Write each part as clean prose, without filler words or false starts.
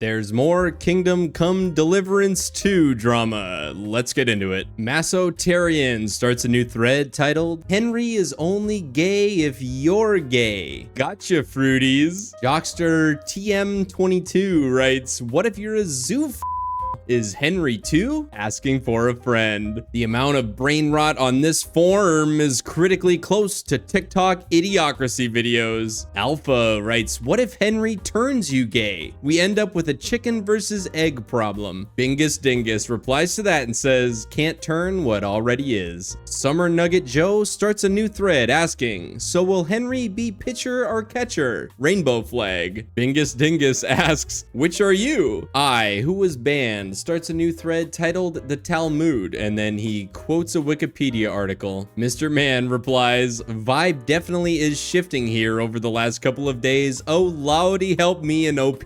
There's more Kingdom Come Deliverance 2 drama. Let's get into it. Massotarian starts a new thread titled, Henry is only gay if you're gay. Gotcha, fruities. Jockster TM22 writes, what if you're a zoo Is Henry too? Asking for a friend. The amount of brain rot on this form is critically close to TikTok idiocracy videos. Alpha writes, what if Henry turns you gay? We end up with a chicken versus egg problem. Bingus Dingus replies to that and says, can't turn what already is. Summer Nugget Joe starts a new thread asking, so will Henry be pitcher or catcher? Rainbow flag. Bingus Dingus asks, which are you? I, who was banned, starts a new thread titled The Talmud, and then he quotes a Wikipedia article. Mr. Man replies, vibe definitely is shifting here over the last couple of days. Oh, Lordy help me in OP.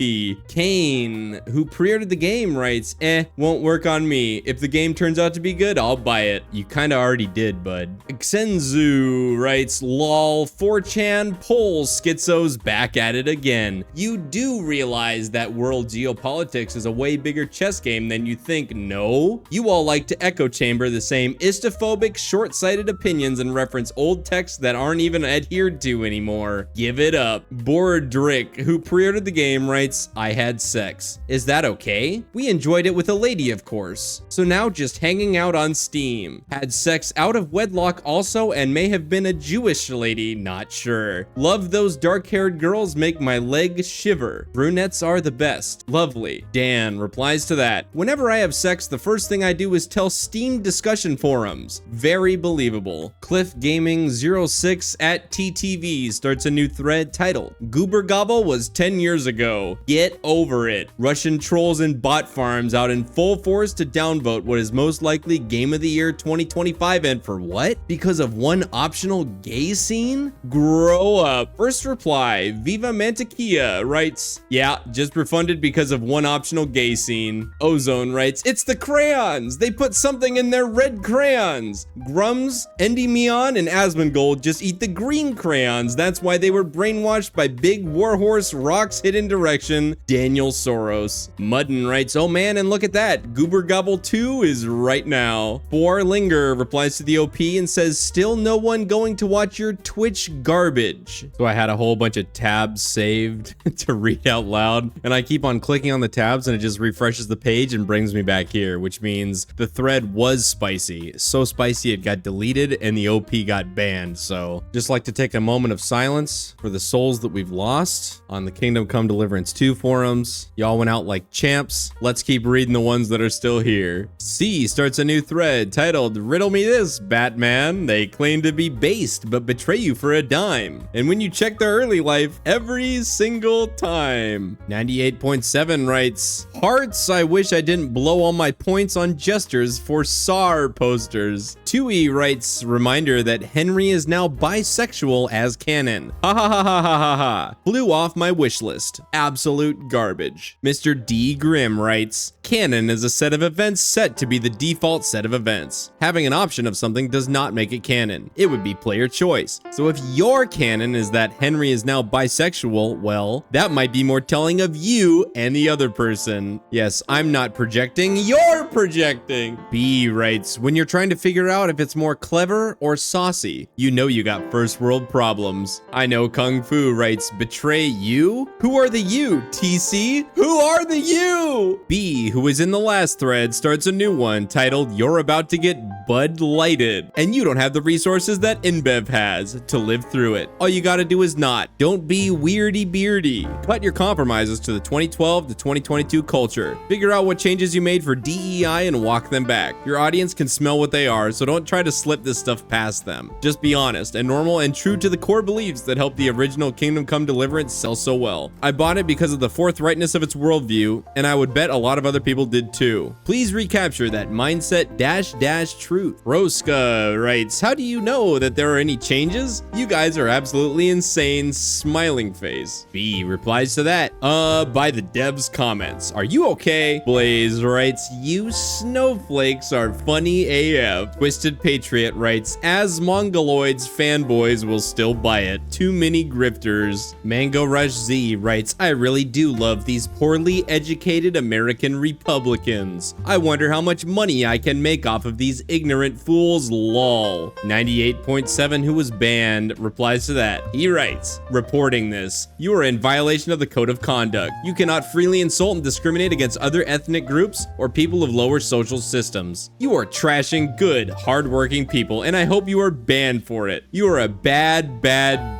Kane, who pre-ordered the game, writes, won't work on me. If the game turns out to be good, I'll buy it. You kinda already did, bud. Xenzu writes, lol, 4chan poll schizo's back at it again. You do realize that world geopolitics is a way bigger chess game than you think, no? You all like to echo chamber the same istophobic, short-sighted opinions and reference old texts that aren't even adhered to anymore. Give it up. Borodrick, who pre-ordered the game, writes, I had sex. Is that okay? We enjoyed it with a lady, of course. So now just hanging out on Steam. Had sex out of wedlock also and may have been a Jewish lady, not sure. Love those dark-haired girls, make my leg shiver. Brunettes are the best. Lovely. Dan replies to that. Whenever I have sex, the first thing I do is tell Steam discussion forums. Very believable. Cliff Gaming 06 at TTV starts a new thread titled, Goober Goble was 10 years ago. Get over it. Russian trolls and bot farms out in full force to downvote what is most likely Game of the Year 2025, and for what? Because of one optional gay scene? Grow up. First reply, Viva Mantequilla writes, yeah, just refunded because of one optional gay scene. Ozone writes, it's the crayons. They put something in their red crayons. Grums, Endymion, and Asmongold just eat the green crayons. That's why they were brainwashed by Big Warhorse Rock's hidden direction, Daniel Soros. Mudden writes, oh man, and look at that. Goober Goble 2 is right now. Linger replies to the OP and says, still no one going to watch your Twitch garbage. So I had a whole bunch of tabs saved to read out loud, and I keep on clicking on the tabs and it just refreshes the page and brings me back here, which means the thread was spicy. So spicy it got deleted and the OP got banned. So just like to take a moment of silence for the souls that we've lost on the Kingdom Come Deliverance 2 forums. Y'all went out like champs. Let's keep reading the ones that are still here. C starts a new thread titled, Riddle Me This, Batman. They claim to be based but betray you for a dime. And when you check their early life, every single time. 98.7 writes, hearts, I wish I didn't blow all my points on gestures for SAR posters. 2E writes, reminder that Henry is now bisexual as canon. Ha ha ha ha ha ha ha. Flew off my wish list. Absolute garbage. Mr. D. Grimm writes, canon is a set of events set to be the default set of events. Having an option of something does not make it canon. It would be player choice. So if your canon is that Henry is now bisexual, well, that might be more telling of you and the other person. Yes, I'm not projecting, you're projecting. B writes, when you're trying to figure out if it's more clever or saucy, you know you got first world problems. I know Kung Fu writes, betray you? Who are the you, TC? Who are the you? B, who is in the last thread, starts a new one titled, you're about to get Bud Lighted, and you don't have the resources that InBev has to live through it. All you gotta do is not. Don't be weirdy beardy. Cut your compromises to the 2012 to 2022 culture. Figure out what changes you made for DEI and walk them back. Your audience can smell what they are, so don't try to slip this stuff past them. Just be honest and normal and true to the core beliefs that helped the original Kingdom Come Deliverance sell so well. I bought it because of the forthrightness of its worldview, and I would bet a lot of other people did too. Please recapture that mindset dash truth. Roska writes, how do you know that there are any changes? You guys are absolutely insane, smiling face. B replies to that, by the devs comments. Are you okay? Blaze writes, you snowflakes are funny AF. Twisted Patriot writes, as Mongoloids fanboys will still buy it. Too many grifters. Mango Rush Z writes, I really do love these poorly educated American Republicans. I wonder how much money I can make off of these ignorant fools, lol. 98.7, who was banned, replies to that. He writes, reporting this, you are in violation of the code of conduct. You cannot freely insult and discriminate against other ethnic groups or people of lower social systems. You are trashing good, hardworking people, and I hope you are banned for it. You are a bad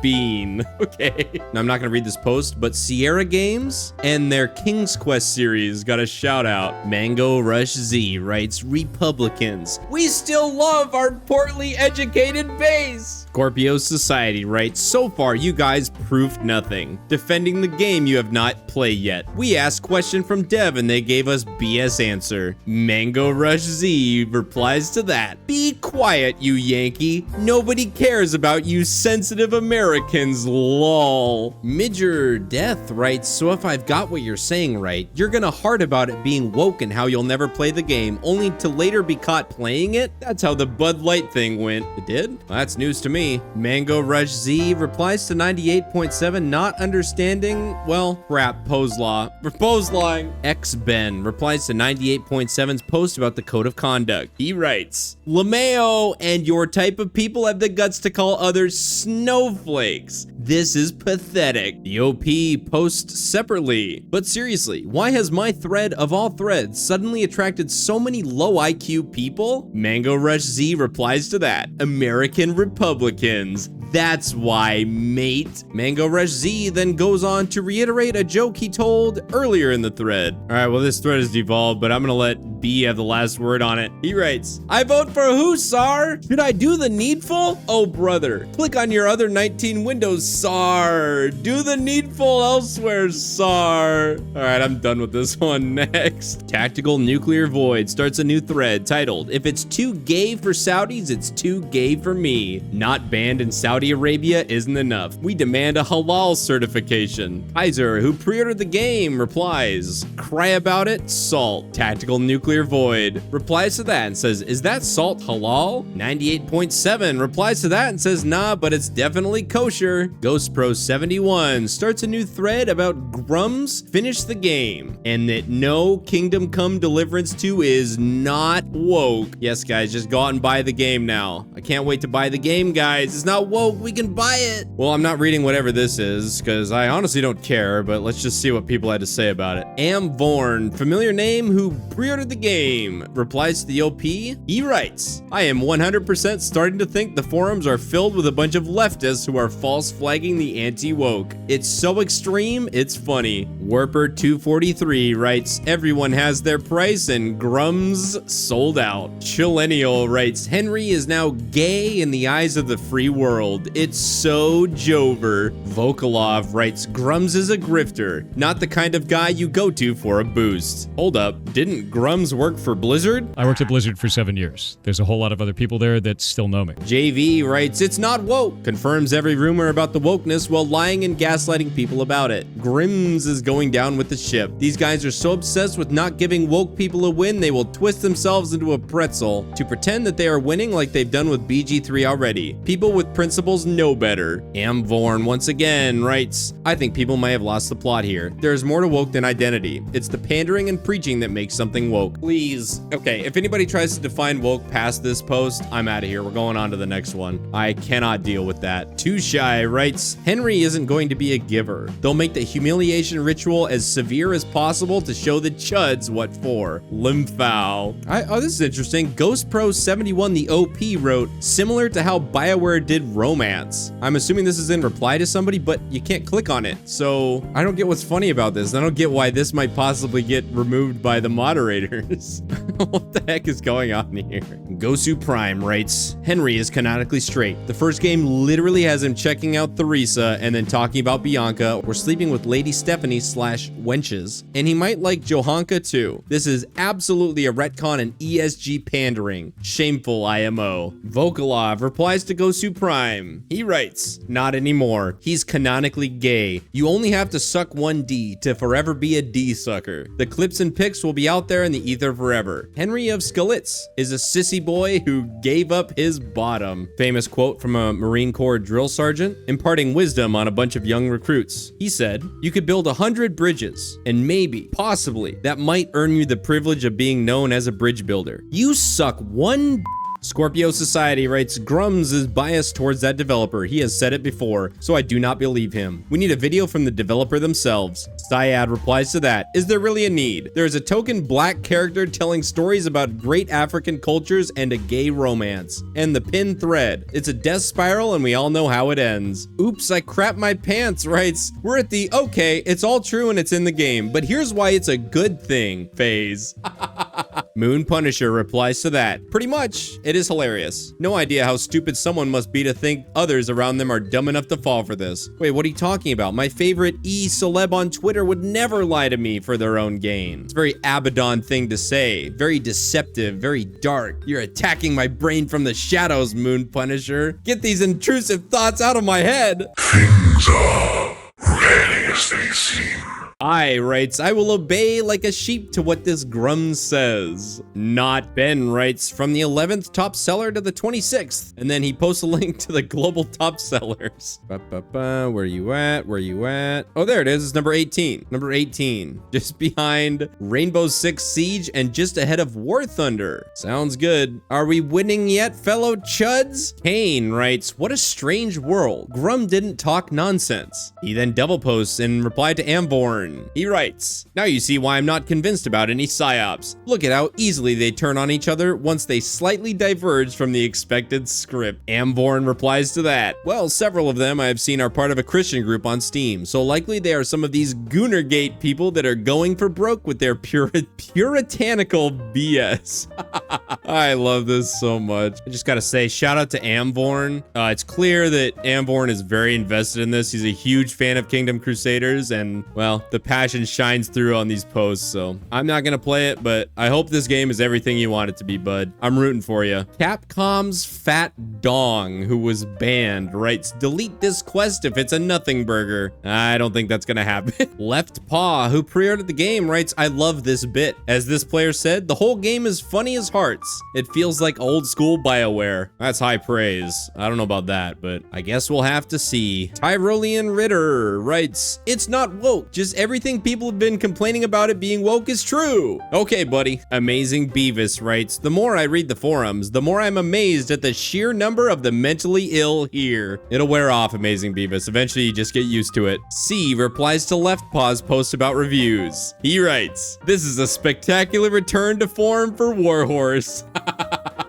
bean. Okay. Now, I'm not gonna read this post, but Sierra Games and their King's Quest series got a shout out. Mango Rush Z writes, Republicans, we still love our poorly educated base. Scorpio Society writes, so far you guys proved nothing. Defending the game you have not played yet. We asked question from dev and they gave us BS answer. Mango Rush Z replies to that. Be quiet, you Yankee. Nobody cares about you sensitive Americans, lol. Midger Death writes, so if I've got what you're saying right, you're gonna heart about it being woke and how you'll never play the game, only to later be caught playing it? That's how the Bud Light thing went. It did? Well, that's news to me. Mango Rush Z replies to 98.7, not understanding, well, crap, pose law. Pose lying. X Ben replies to 98.7's post about the code of conduct. He writes, LeMayo and your type of people have the guts to call others snowflakes. This is pathetic. The OP posts separately. But seriously, why has my thread of all threads suddenly attracted so many low IQ people? Mango Rush Z replies to that. American Republicans. That's why, mate. Mango Rush Z then goes on to reiterate a joke he told earlier in the thread. All right, well, this thread is devolved, but I'm gonna let B have the last word on it. He writes, I vote for who, Sar? Should I do the needful? Oh, brother. Click on your other 19 windows, Sar. Do the needful elsewhere, Sar. All right, I'm done with this one. Next. Tactical Nuclear Void starts a new thread titled, if it's too gay for Saudis, it's too gay for me. Not banned in Saudi Arabia isn't enough. We demand a halal certification. Kaiser, who pre-ordered the game, replies, cry about it, salt. Tactical Nuclear Void replies to that and says, is that salt halal? 98.7 replies to that and says, nah, but it's definitely kosher. Ghost Pro 71 starts a new thread about Grums finish the game and that no Kingdom Come Deliverance 2 is not woke. Yes, guys, just go out and buy the game now. I can't wait to buy the game, guys. It's not woke. We can buy it. Well, I'm not reading whatever this is because I honestly don't care, but let's just see what people had to say about it. Amvorn, familiar name who pre-ordered the game, replies to the OP. He writes, I am 100% starting to think the forums are filled with a bunch of leftists who are false flagging the anti-woke. It's so extreme, it's funny. Warper243 writes, everyone has their price and Grums sold out. Chillennial writes, Henry is now gay in the eyes of the free world. It's so Jover. Vokalov writes, Grums is a grifter, not the kind of guy you go to for a boost. Hold up, didn't Grums work for Blizzard? I worked at Blizzard for 7 years. There's a whole lot of other people there that still know me. JV writes, it's not woke. Confirms every rumor about the wokeness while lying and gaslighting people about it. Grims is going down with the ship. These guys are so obsessed with not giving woke people a win, they will twist themselves into a pretzel to pretend that they are winning like they've done with BG3 already. People with principles know better. Amvorn once again writes, I think people might have lost the plot here. There's more to woke than identity. It's the pandering and preaching that makes something woke. Please. Okay, if anybody tries to define woke past this post, I'm out of here. We're going on to the next one. I cannot deal with that. Too Shy writes, Henry isn't going to be a giver. They'll make the humiliation ritual as severe as possible to show the chuds what for. Limphal. Oh, this is interesting. Ghost Pro 71, the OP, wrote, similar to how BioWare did romance. I'm assuming this is in reply to somebody, but you can't click on it. So I don't get what's funny about this. I don't get why this might possibly get removed by the moderator. years. What the heck is going on here? Gosu Prime writes, Henry is canonically straight. The first game literally has him checking out Theresa and then talking about Bianca or sleeping with Lady Stephanie / wenches. And he might like Johanka too. This is absolutely a retcon and ESG pandering. Shameful IMO. Vokalov replies to Gosu Prime. He writes, not anymore. He's canonically gay. You only have to suck one D to forever be a D sucker. The clips and pics will be out there in the ether forever. Henry of Skalitz is a sissy boy who gave up his bottom. Famous quote from a Marine Corps drill sergeant imparting wisdom on a bunch of young recruits. He said, you could build 100 bridges and maybe, possibly, that might earn you the privilege of being known as a bridge builder. You suck one Scorpio Society writes, Grums is biased towards that developer. He has said it before, so I do not believe him. We need a video from the developer themselves. Syad replies to that. Is there really a need? There is a token black character telling stories about great African cultures and a gay romance. And the pin thread. It's a death spiral and we all know how it ends. Oops, I crap my pants writes, we're at the okay, it's all true and it's in the game, but here's why it's a good thing phase. Moon Punisher replies to that. Pretty much. It is hilarious. No idea how stupid someone must be to think others around them are dumb enough to fall for this. Wait, what are you talking about? My favorite E-celeb on Twitter would never lie to me for their own gain. It's a very Abaddon thing to say. Very deceptive, very dark. You're attacking my brain from the shadows, Moon Punisher. Get these intrusive thoughts out of my head. Things are rarely as they seem. I writes, I will obey like a sheep to what this Grum says. Not Ben writes, from the 11th top seller to the 26th. And then he posts a link to the global top sellers. Where you at? Where you at? Oh, there it is. It's number 18. Number 18. Just behind Rainbow Six Siege and just ahead of War Thunder. Sounds good. Are we winning yet, fellow chuds? Kane writes, what a strange world. Grum didn't talk nonsense. He then double posts in reply to Amborn. He writes, now you see why I'm not convinced about any psyops. Look at how easily they turn on each other once they slightly diverge from the expected script. Amborn replies to that. Well, several of them I have seen are part of a Christian group on Steam, so likely they are some of these Goonergate people that are going for broke with their puritanical BS. I love this so much. I just gotta say, shout out to Amborn. It's clear that Amborn is very invested in this. He's a huge fan of Kingdom Crusaders, and, well, the passion shines through on these posts, so I'm not gonna play it, but I hope this game is everything you want it to be, bud. I'm rooting for you. Capcom's Fat Dong, who was banned, writes, delete this quest if it's a nothing burger. I don't think that's gonna happen. Left Paw, who pre-ordered the game, writes, I love this bit. As this player said, the whole game is funny as hearts. It feels like old school BioWare. That's high praise. I don't know about that, but I guess we'll have to see. Tyrolean Ritter writes, it's not woke, just everything people have been complaining about it being woke is true. Okay, buddy. Amazing Beavis writes, the more I read the forums, the more I'm amazed at the sheer number of the mentally ill here. It'll wear off, Amazing Beavis. Eventually you just get used to it. C replies to Left Paw's post about reviews. He writes, this is a spectacular return to form for Warhorse.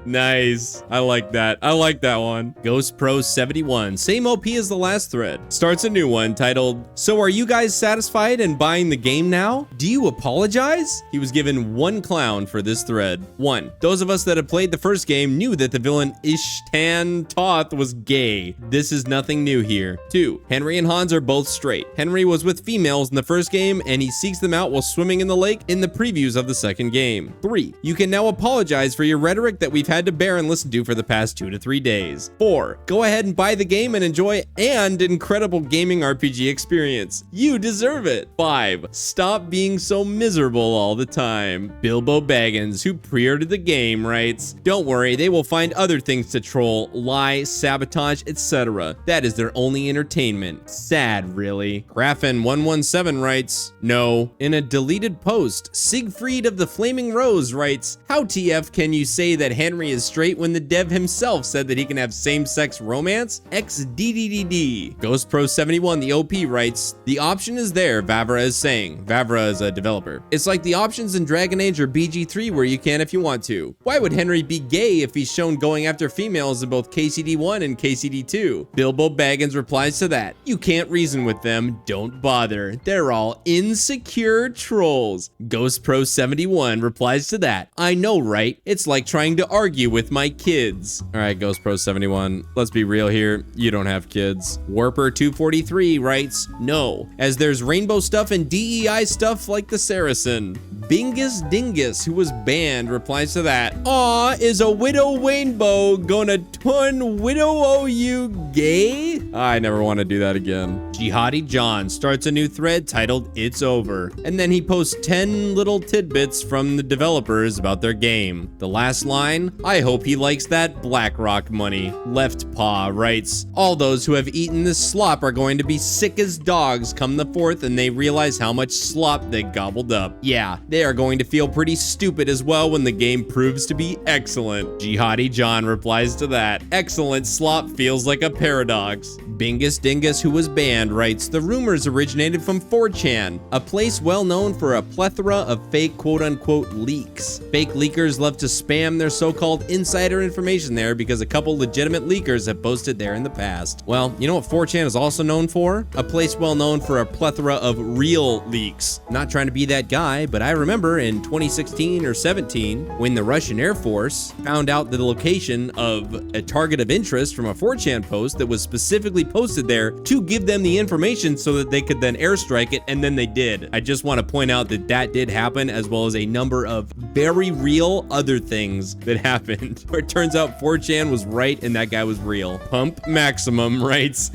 Nice. I like that. I like that one. Ghost Pro 71, same OP as the last thread. Starts a new one titled, so are you guys satisfied and buying the game now? Do you apologize? He was given one clown for this thread. 1. Those of us that have played the first game knew that the villain Ishtan Toth was gay. This is nothing new here. 2. Henry and Hans are both straight. Henry was with females in the first game and he seeks them out while swimming in the lake in the previews of the second game. 3. You can now apologize for your rhetoric that we've had to bear and listen to for the past 2 to 3 days. 4. Go ahead and buy the game and enjoy an incredible gaming RPG experience. You deserve it. 5. Stop being so miserable all the time. Bilbo Baggins, who pre-ordered the game, writes, don't worry, they will find other things to troll, lie, sabotage, etc. That is their only entertainment. Sad, really. Graffen117 writes, no. In a deleted post, Siegfried of the Flaming Rose writes, how TF can you say that Henry Henry is straight when the dev himself said that he can have same-sex romance? XDDDD. Ghost Pro 71, the OP, writes, the option is there, Vavra is saying. Vavra is a developer. It's like the options in Dragon Age or BG3 where you can if you want to. Why would Henry be gay if he's shown going after females in both KCD1 and KCD2? Bilbo Baggins replies to that. You can't reason with them. Don't bother. They're all insecure trolls. Ghost Pro 71 replies to that. I know, right? It's like trying to argue with my kids. All right, Ghost Pro 71. Let's be real here. You don't have kids. Warper 243 writes, no, as there's rainbow stuff and DEI stuff like the Saracen. Bingus Dingus, who was banned, replies to that. Aw, is a widow rainbow gonna turn widow you gay? I never want to do that again. Jihadi John starts a new thread titled It's Over, and then he posts 10 little tidbits from the developers about their game. The last line, I hope he likes that BlackRock money. Left Paw writes, all those who have eaten this slop are going to be sick as dogs come the 4th and they realize how much slop they gobbled up. Yeah, they are going to feel pretty stupid as well when the game proves to be excellent. Jihadi John replies to that. Excellent slop feels like a paradox. Bingus Dingus, who was banned, writes, the rumors originated from 4chan, a place well known for a plethora of fake quote-unquote leaks. Fake leakers love to spam their so-called insider information there because a couple legitimate leakers have posted there in the past. Well, you know what 4chan is also known for? A place well known for a plethora of real leaks. Not trying to be that guy, but I remember in 2016 or 17, when the Russian Air Force found out the location of a target of interest from a 4chan post that was specifically posted there to give them the information so that they could then airstrike it, and then they did. I just want to point out that that did happen, as well as a number of very real other things that happened, where it turns out 4chan was right and that guy was real. Pump Maximum writes,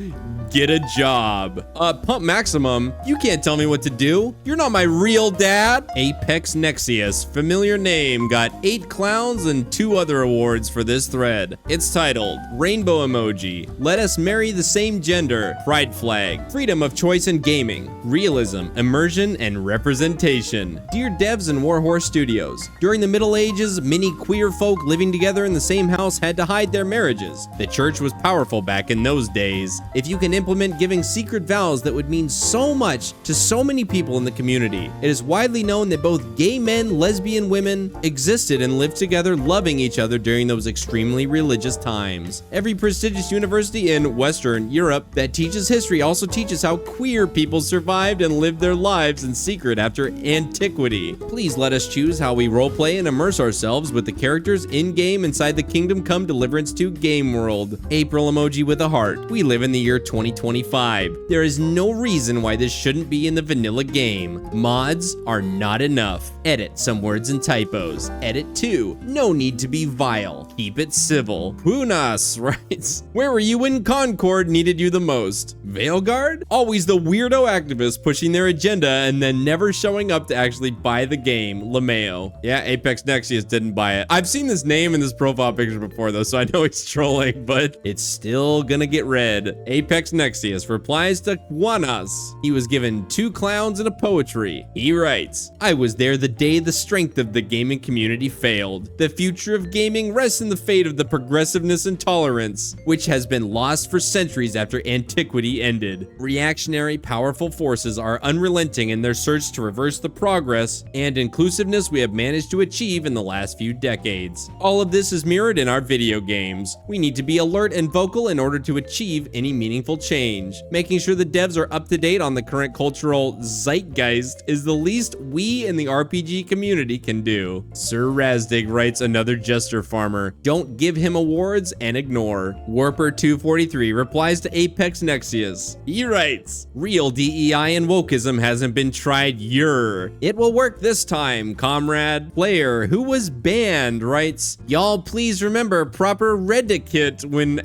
get a job. Pump Maximum, you can't tell me what to do. You're not my real dad. Apex Nexius, familiar name, got 8 clowns and 2 other awards for this thread. It's titled Rainbow Emoji, Let Us Marry the Same Gender, Pride Flag, Freedom of Choice in Gaming, Realism, Immersion, and Representation. Dear devs and Warhorse Studios, during the Middle Ages, many queer folk living together in the same house had to hide their marriages. The church was powerful back in those days. If you can implement giving secret vows that would mean so much to so many people in the community, it is widely known that both gay men, lesbian women existed and lived together loving each other during those extremely religious times. Every prestigious university in Western Europe that teaches history also teaches how queer people survived and lived their lives in secret after antiquity. Please let us choose how we roleplay and immerse ourselves with the characters in-game inside the Kingdom Come Deliverance 2 game world. April emoji with a heart. We live in the year 2025. There is no reason why this shouldn't be in the vanilla game. Mods are not enough. Edit some words and typos. Edit 2. No need to be vile. Keep it civil. Punas writes, where were you when Concord needed you the most? Veilguard? Always the weirdo activist pushing their agenda and then never showing up to actually buy the game. LeMayo. Yeah, Apex Nexius didn't buy it. I've seen this name in this profile picture before though, so I know he's trolling, but it's still gonna get read. Apex Nexius replies to Juanas. He was given 2 clowns and a poetry. He writes, I was there the day the strength of the gaming community failed. The future of gaming rests in the fate of the progressiveness and tolerance, which has been lost for centuries after antiquity ended. Reactionary, powerful forces are unrelenting in their search to reverse the progress and inclusiveness we have managed to achieve in the last few decades. All of this is mirrored in our video games. We need to be alert and vocal in order to achieve any meaningful change. Making sure the devs are up to date on the current cultural zeitgeist is the least we in the RPG community can do. Sir Razdig writes, another jester farmer. Don't give him awards and ignore. Warper 243 replies to Apex Nexius. He writes, real DEI and wokeism hasn't been tried. Youre. It will work this time, comrade. Player who was banned writes, y'all please remember proper redicate when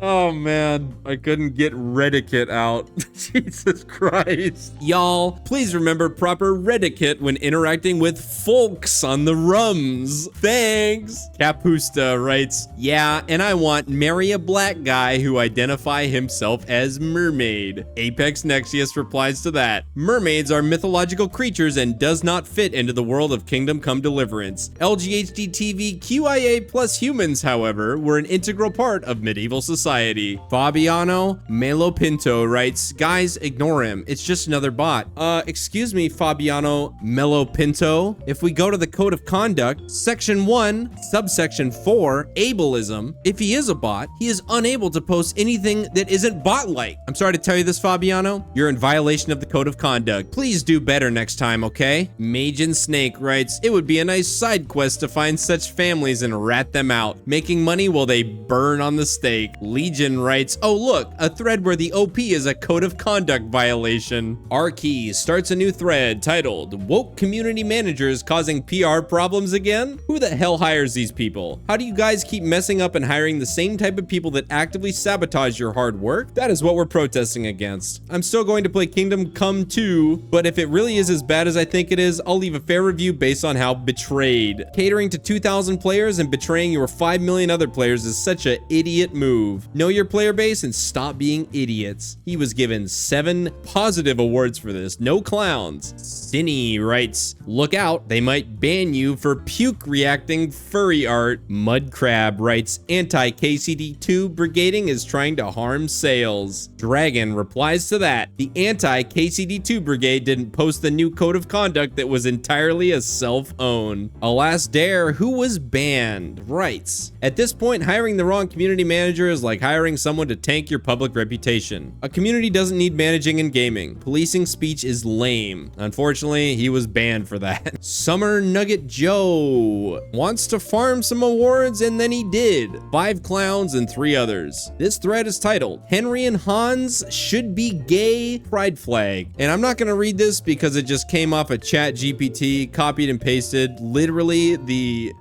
Oh man, I couldn't get Redicate out. Jesus Christ. Y'all, please remember proper Redicate when interacting with folks on the rums. Thanks. Capusta writes, yeah, and I want marry a black guy who identify himself as mermaid. Apex Nexius replies to that. Mermaids are mythological creatures and does not fit into the world of Kingdom Come Deliverance. LGHDTVQIA plus humans, however, were an integral part of medieval society. Fabiano Melo Pinto writes, guys, ignore him. It's just another bot. Excuse me, Fabiano Melo Pinto. If we go to the code of conduct, section 1, subsection 4, ableism, if he is a bot, he is unable to post anything that isn't bot-like. I'm sorry to tell you this, Fabiano. You're in violation of the code of conduct. Please do better next time, okay? Majin Snake writes, it would be a nice side quest to find such families and rat them out, making money while they burn on the stake. Legion writes, oh look, a thread where the OP is a code of conduct violation. R-Key starts a new thread titled, woke community managers causing PR problems again? Who the hell hires these people? How do you guys keep messing up and hiring the same type of people that actively sabotage your hard work? That is what we're protesting against. I'm still going to play Kingdom Come 2, but if it really is as bad as I think it is, I'll leave a fair review based on how betrayed. Catering to 2,000 players and betraying your 5 million other players is such an idiot move. Know your player base and stop being idiots. He was given 7 positive awards for this. No clowns. Cinny writes, look out, they might ban you for puke reacting furry art. Mudcrab writes, anti-KCD2 brigading is trying to harm sales. Dragon replies to that. The anti-KCD2 brigade didn't post the new code of conduct that was entirely a self-own. Alas Dare, who was banned, writes, at this point, hiring the wrong community manager is like hiring someone to tank your public reputation. A community doesn't need managing in gaming. Policing speech is lame. Unfortunately, he was banned for that. Summer Nugget Joe wants to farm some awards, and then he did. 5 clowns and 3 others. This thread is titled, Henry and Hans should be gay pride flag. And I'm not gonna read this because it just came off of ChatGPT, copied and pasted literally the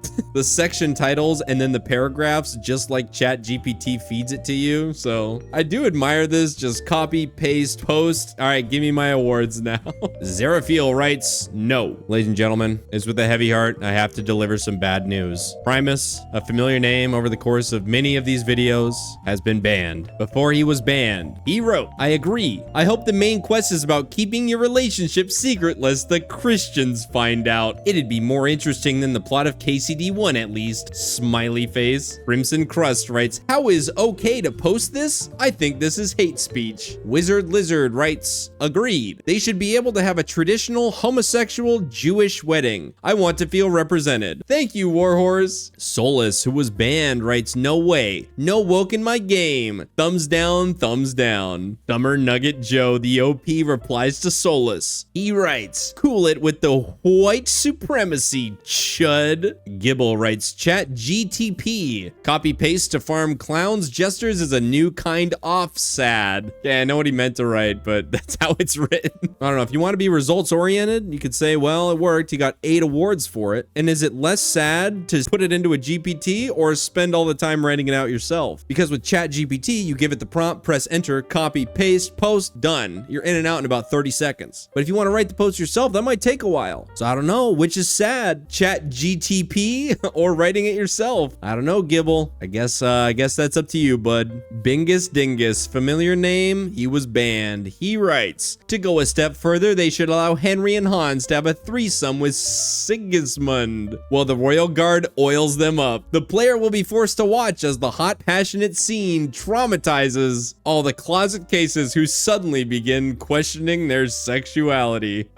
section titles and then the paragraphs just like ChatGPT feeds it to you. So I do admire this. Just copy, paste, post. All right, give me my awards now. Zerafiel writes, no. Ladies and gentlemen, it's with a heavy heart I have to deliver some bad news. Primus, a familiar name over the course of many of these videos, has been banned. Before he was banned, he wrote, I agree. I hope the main quest is about keeping your relationship secret lest the Christians find out. It'd be more interesting than the plot of KCD1 at least. Smiley face. Crimson Crust writes, how is okay to post this? I think this is hate speech. Wizard Lizard writes, agreed. They should be able to have a traditional homosexual Jewish wedding. I want to feel represented. Thank you, Warhorse. Solus, who was banned, writes, no way. No woke in my game. Thumbs down, thumbs down. Summer Nugget Joe, the OP, replies to Solus. He writes, cool it with the white supremacy, chud. Gibble writes, chat GTP. Copy paste to farm clowns jesters is a new kind off sad. Yeah, I know what he meant to write, but that's how it's written. I don't know, if you want to be results oriented, you could say, well, it worked. You got 8 awards for it. And is it less sad to put it into a GPT or spend all the time writing it out yourself? Because with chat GPT, you give it the prompt, press enter, copy, paste, post, done. You're in and out in about 30 seconds. But if you want to write the post yourself, that might take a while. So I don't know, which is sad, chat GTP or writing it yourself? I don't know, Gibble. I guess that's up to you, bud. Bingus Dingus, familiar name, he was banned. He writes, to go a step further, they should allow Henry and Hans to have a threesome with Sigismund while the royal guard oils them up. The player will be forced to watch as the hot, passionate scene traumatizes all the closet cases who suddenly begin questioning their sexuality.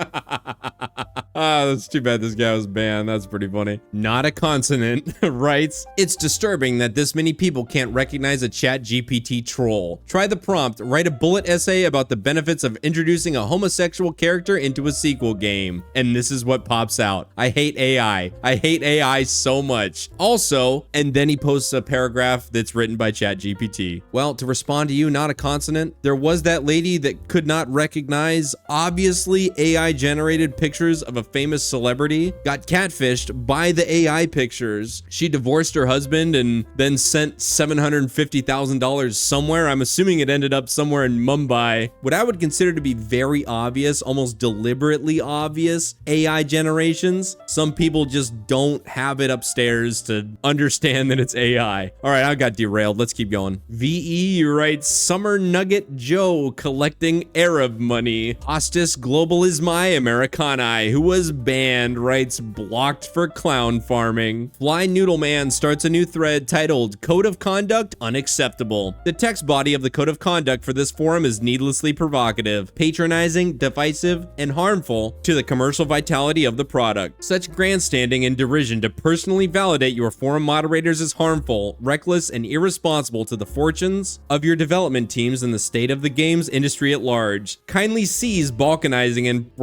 That's too bad this guy was banned. That's pretty funny. Not a consonant writes, it's disturbing that this many people can't recognize a chat GPT troll. Try the prompt, write a bullet essay about the benefits of introducing a homosexual character into a sequel game. And this is what pops out. I hate AI. I hate AI so much. Also, and then he posts a paragraph that's written by chat GPT. Well, to respond to you, not a consonant, there was that lady that could not recognize obviously AI generated pictures of a famous celebrity, got catfished by the AI pictures. She divorced her husband and then sent $750,000 $50,000 somewhere. I'm assuming it ended up somewhere in Mumbai. What I would consider to be very obvious, almost deliberately obvious AI generations. Some people just don't have it upstairs to understand that it's AI. All right, I got derailed. Let's keep going. VE writes, Summer Nugget Joe collecting Arab money. Hostis Globalismi Americani, who was banned, writes, blocked for clown farming. Fly Noodle Man starts a new thread titled Code of Conduct Unacceptable. The text body of the Code of Conduct for this forum is needlessly provocative, patronizing, divisive, and harmful to the commercial vitality of the product. Such grandstanding and derision to personally validate your forum moderators is harmful, reckless, and irresponsible to the fortunes of your development teams and the state of the games industry at large. Kindly cease balkanizing and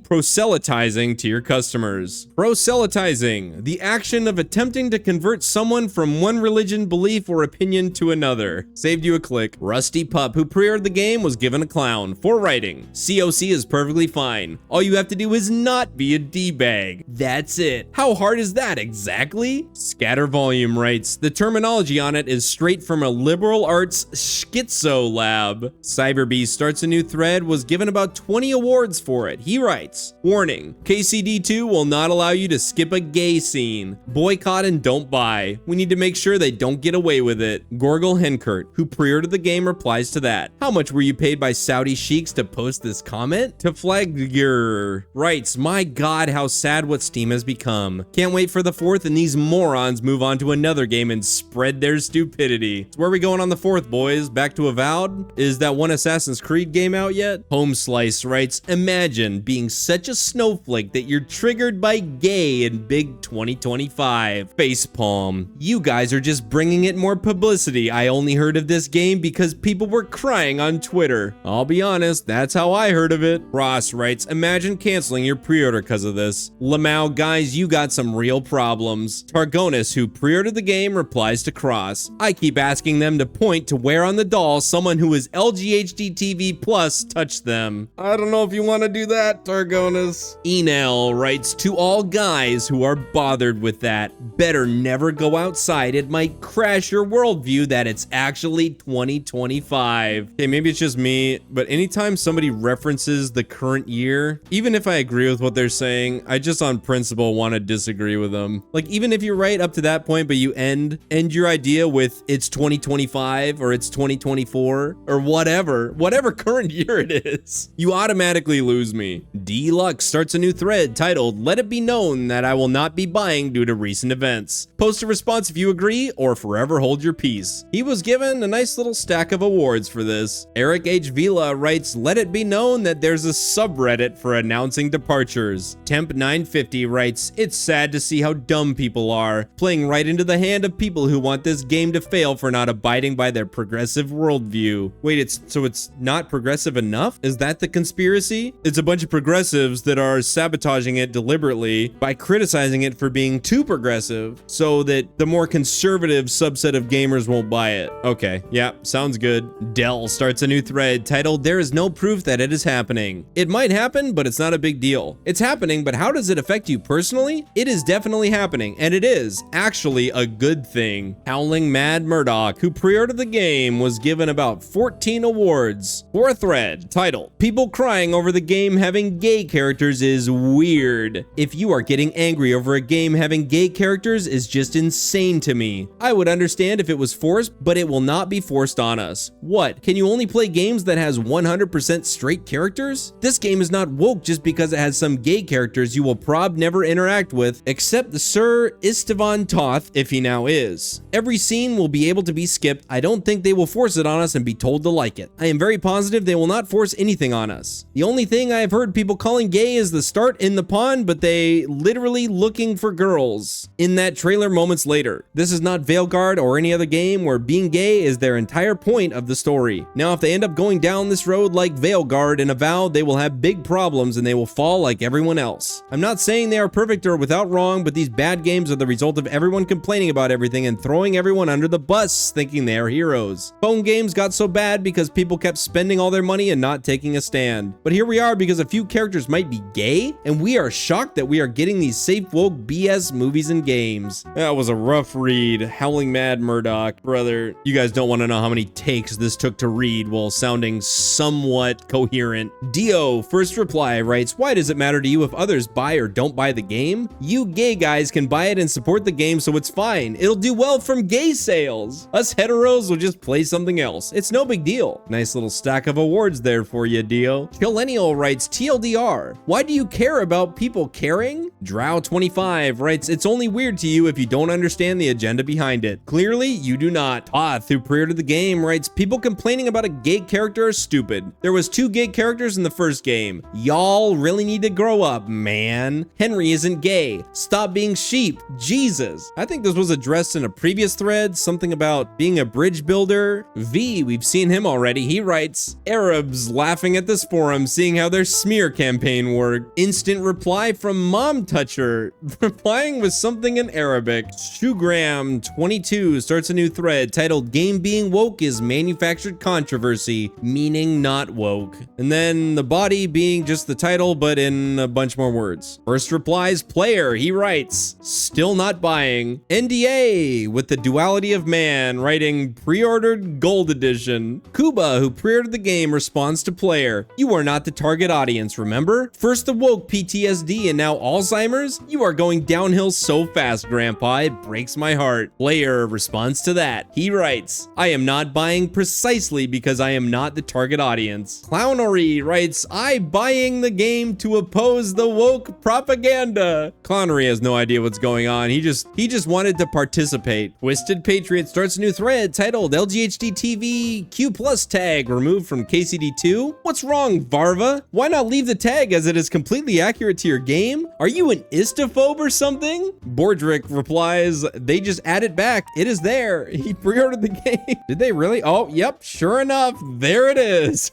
proselytizing to your customers. Proselytizing, the action of attempting to convert someone from one religion, belief, or opinion to another. Saved you a click. Rusty Pup, who pre-ordered the game, was given a clown for writing. COC is perfectly fine. All you have to do is not be a D-bag. That's it. How hard is that exactly? Scatter Volume writes, the terminology on it is straight from a liberal arts schizo lab. Cyberbeast starts a new thread, was given about 20 awards for it. He writes, warning, KCD2 will not allow you to skip a gay scene. Boycott and don't buy. We need to make sure they don't get away with it. Gorgle Henkert, who pre-ordered the game, replies to that. How much were you paid by Saudi sheiks to post this comment? To Flagger writes, my god, how sad what Steam has become. Can't wait for the 4th and these morons move on to another game and spread their stupidity. So where are we going on the 4th, boys? Back to Avowed? Is that one Assassin's Creed game out yet? Home Slice writes, imagine being such a snowflake that you're triggered by gay in big 2025. Facepalm. You guys are just bringing it more publicity. I only heard of this game because people were crying on Twitter. I'll be honest, that's how I heard of it. Ross writes, imagine canceling your pre-order because of this. Lamau, guys, you got some real problems. Targonis, who pre-ordered the game, replies to Cross. I keep asking them to point to where on the doll someone who is LGHD TV plus touched them. I don't know if you want to do that, Targonis. Enel writes, to all guys who are bothered with that, better never go outside. It might crash your worldview that it's actually 2025. Okay, maybe it's just me, but anytime somebody references the current year, even if I agree with what they're saying, I just on principle want to disagree with them. Like, even if you're right up to that point, but you end your idea with it's 2025 or it's 2024 or whatever current year it is, you automatically lose me. Delux starts a new thread titled, let it be known that I will not be buying due to recent events. Post a response if you agree or forever hold your peace. He was given a nice little stack of awards for this. Eric H. Vila writes, let it be known that there's a subreddit for announcing departures. Temp950 writes, it's sad to see how dumb people are, playing right into the hand of people who want this game to fail for not abiding by their progressive worldview. Wait, so it's not progressive enough? Is that the conspiracy? It's a bunch of progressives that are sabotaging it deliberately by criticizing it for being too progressive so that the more conservative subset of gamers won't buy it. Okay, yeah, sounds good. Dell starts a new thread titled, there is no proof that it is happening. It might happen, but it's not a big deal. It's happening, but how does it affect you personally? It is definitely happening, and it is actually a good thing. Howling Mad Murdoch, who pre-ordered the game, was given about 14 awards for a thread titled, people crying over the game having gay characters is weird. If you are getting angry over a game having gay characters is just insane to me. I would understand if it was forced, but it will not be forced on us. What? Can you only play games that has 100% straight characters? This game is not woke just because it has some gay characters you will prob never interact with, except the Sir Istvan Toth, if he now is. Every scene will be able to be skipped. I don't think they will force it on us and be told to like it. I am very positive they will not force anything on us. The only thing I have heard people calling gay is the start in the pond, but they literally looking for girls in that trailer moments later. This is not Veilguard or any other game where being gay is their entire point of the story. Now, if they end up going down this road like Veilguard and Avowed, they will have big problems and they will fall like everyone else. I'm not saying they are perfect or without wrong, but these bad games are the result of everyone complaining about everything and throwing everyone under the bus thinking they are heroes. Phone games got so bad because people kept spending all their money and not taking a stand. But here we are because a few characters might be gay, and we are shocked that we are getting these safe woke BS movies movies and games. That was a rough read. Howling Mad Murdoch, brother. You guys don't want to know how many takes this took to read while sounding somewhat coherent. Dio, first reply, writes, why does it matter to you if others buy or don't buy the game? You gay guys can buy it and support the game, so it's fine. It'll do well from gay sales. Us heteros will just play something else. It's no big deal. Nice little stack of awards there for you, Dio. Millennial writes, TLDR, why do you care about people caring? Drow25 writes, it's only weird to you if you don't understand the agenda behind it. Clearly, you do not. Toth, who pre-ordered the game, writes, people complaining about a gay character are stupid. There was 2 gay characters in the first game. Y'all really need to grow up, man. Henry isn't gay. Stop being sheep. Jesus. I think this was addressed in a previous thread, something about being a bridge builder. V, we've seen him already. He writes, Arabs laughing at this forum, seeing how their smear campaign worked. Instant reply from Mom Toucher, replying with something in Arabic. Shugram22 starts a new thread titled Game Being Woke is Manufactured Controversy, meaning not woke. And then the body being just the title, but in a bunch more words. First replies Player, he writes, still not buying. NDA with the duality of man, writing pre-ordered gold edition. Kuba, who pre-ordered the game, responds to Player, you are not the target audience, remember? First the woke PTSD and now Alzheimer's? You are going downhill so fast, Grandpa, it breaks my heart. Player responds to that. He writes, I am not buying precisely because I am not the target audience. Clownery writes, I buying the game to oppose the woke propaganda. Clownery has no idea what's going on. He just wanted to participate. Twisted Patriot starts a new thread titled LGHD TV Q+ tag removed from KCD2. What's wrong, Varva? Why not leave the tag as it is completely accurate to your game? Are you an istophobe or something? Bordrick replies, they just add it back. It is there. He pre-ordered the game. Did they really? Oh, yep, sure enough, there it is.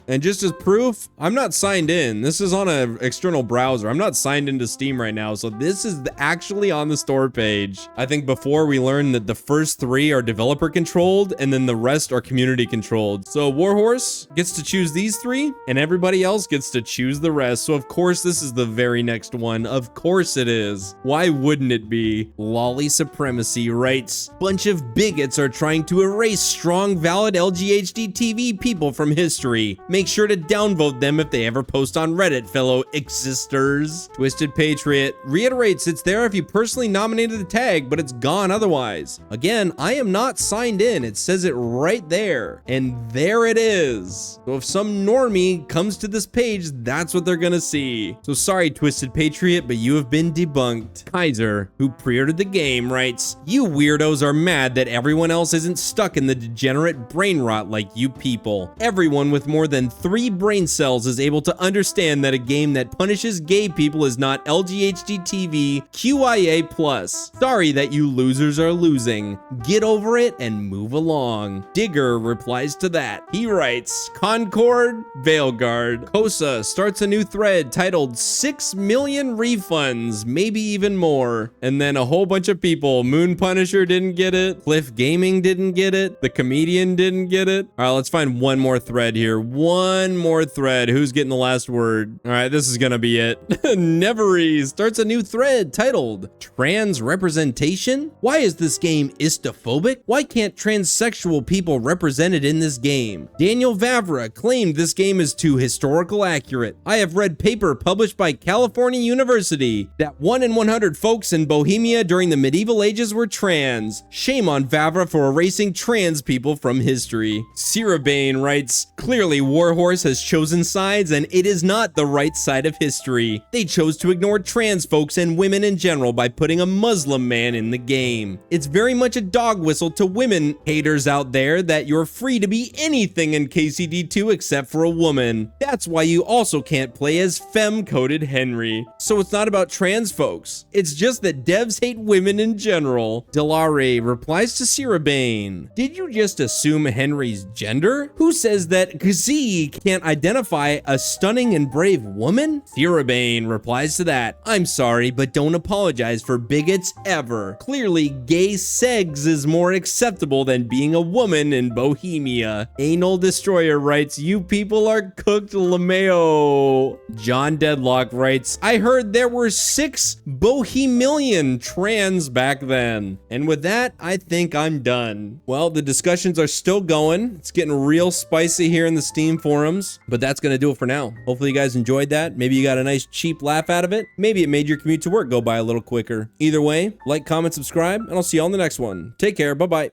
And just as proof, I'm not signed in. This is on an external browser. I'm not signed into Steam right now, so this is actually on the store page. I think before we learned that the first 3 are developer controlled and then the rest are community controlled. So Warhorse gets to choose these 3 and everybody else gets to choose the rest. So of course this is the very next one. Of course it is. Why wouldn't it be? Lolly Supremacy writes, bunch of bigots are trying to erase strong, valid LGHD TV people from history. Make sure to downvote them if they ever post on Reddit, fellow existers. Twisted Patriot reiterates it's there if you personally nominated the tag, but it's gone otherwise. Again, I am not signed in. It says it right there. And there it is. So if some normie comes to this page, that's what they're gonna see. So sorry, Twisted Patriot, but you have been debunked. Kaiser, who pre-ordered the game, writes, you weirdos are mad that everyone else isn't stuck in the degenerate brain rot like you people. Everyone with more than 3 brain cells is able to understand that a game that punishes gay people is not LGHD TV QIA+. Sorry that you losers are losing. Get over it and move along. Digger replies to that. He writes, Concord, Veilguard. Kosa starts a new thread titled 6 million refunds, maybe even more. And then a whole bunch of people. Moon Punisher didn't get it. Cliff Gaming didn't get it. The Comedian didn't get it. All right, let's find one more thread here. One more thread. Who's getting the last word? All right, this is gonna be it. Nevery starts a new thread titled Trans Representation? Why is this game istophobic? Why can't transsexual people represented in this game? Daniel Vavra claimed this game is too historical accurate. I have read paper published by California University that 1 in 100 folks in Bohemia during the medieval ages were trans. Shame on Vavra for erasing trans people from history. Sirabane writes, clearly Warhorse has chosen sides and it is not the right side of history. They chose to ignore trans folks and women in general by putting a Muslim man in the game. It's very much a dog whistle to women haters out there that you're free to be anything in KCD2 except for a woman. That's why you also can't play as femme-coded Henry. So it's not about trans folks. It's just that devs hate women in general. Delare replies to Sirabane, did you just assume Henry's gender? Who says that Xi he can't identify a stunning and brave woman? Thirabane replies to that. I'm sorry, but don't apologize for bigots ever. Clearly, gay sex is more acceptable than being a woman in Bohemia. Anal Destroyer writes, you people are cooked, LeMayo. John Deadlock writes, I heard there were 6 Bohemilian trans back then. And with that, I think I'm done. Well, the discussions are still going. It's getting real spicy here in the Steam forums, but that's gonna do it for now. Hopefully you guys enjoyed that. Maybe you got a nice cheap laugh out of it. Maybe it made your commute to work go by a little quicker. Either way, like, comment, subscribe, and I'll see you on the next one. Take care, bye-bye.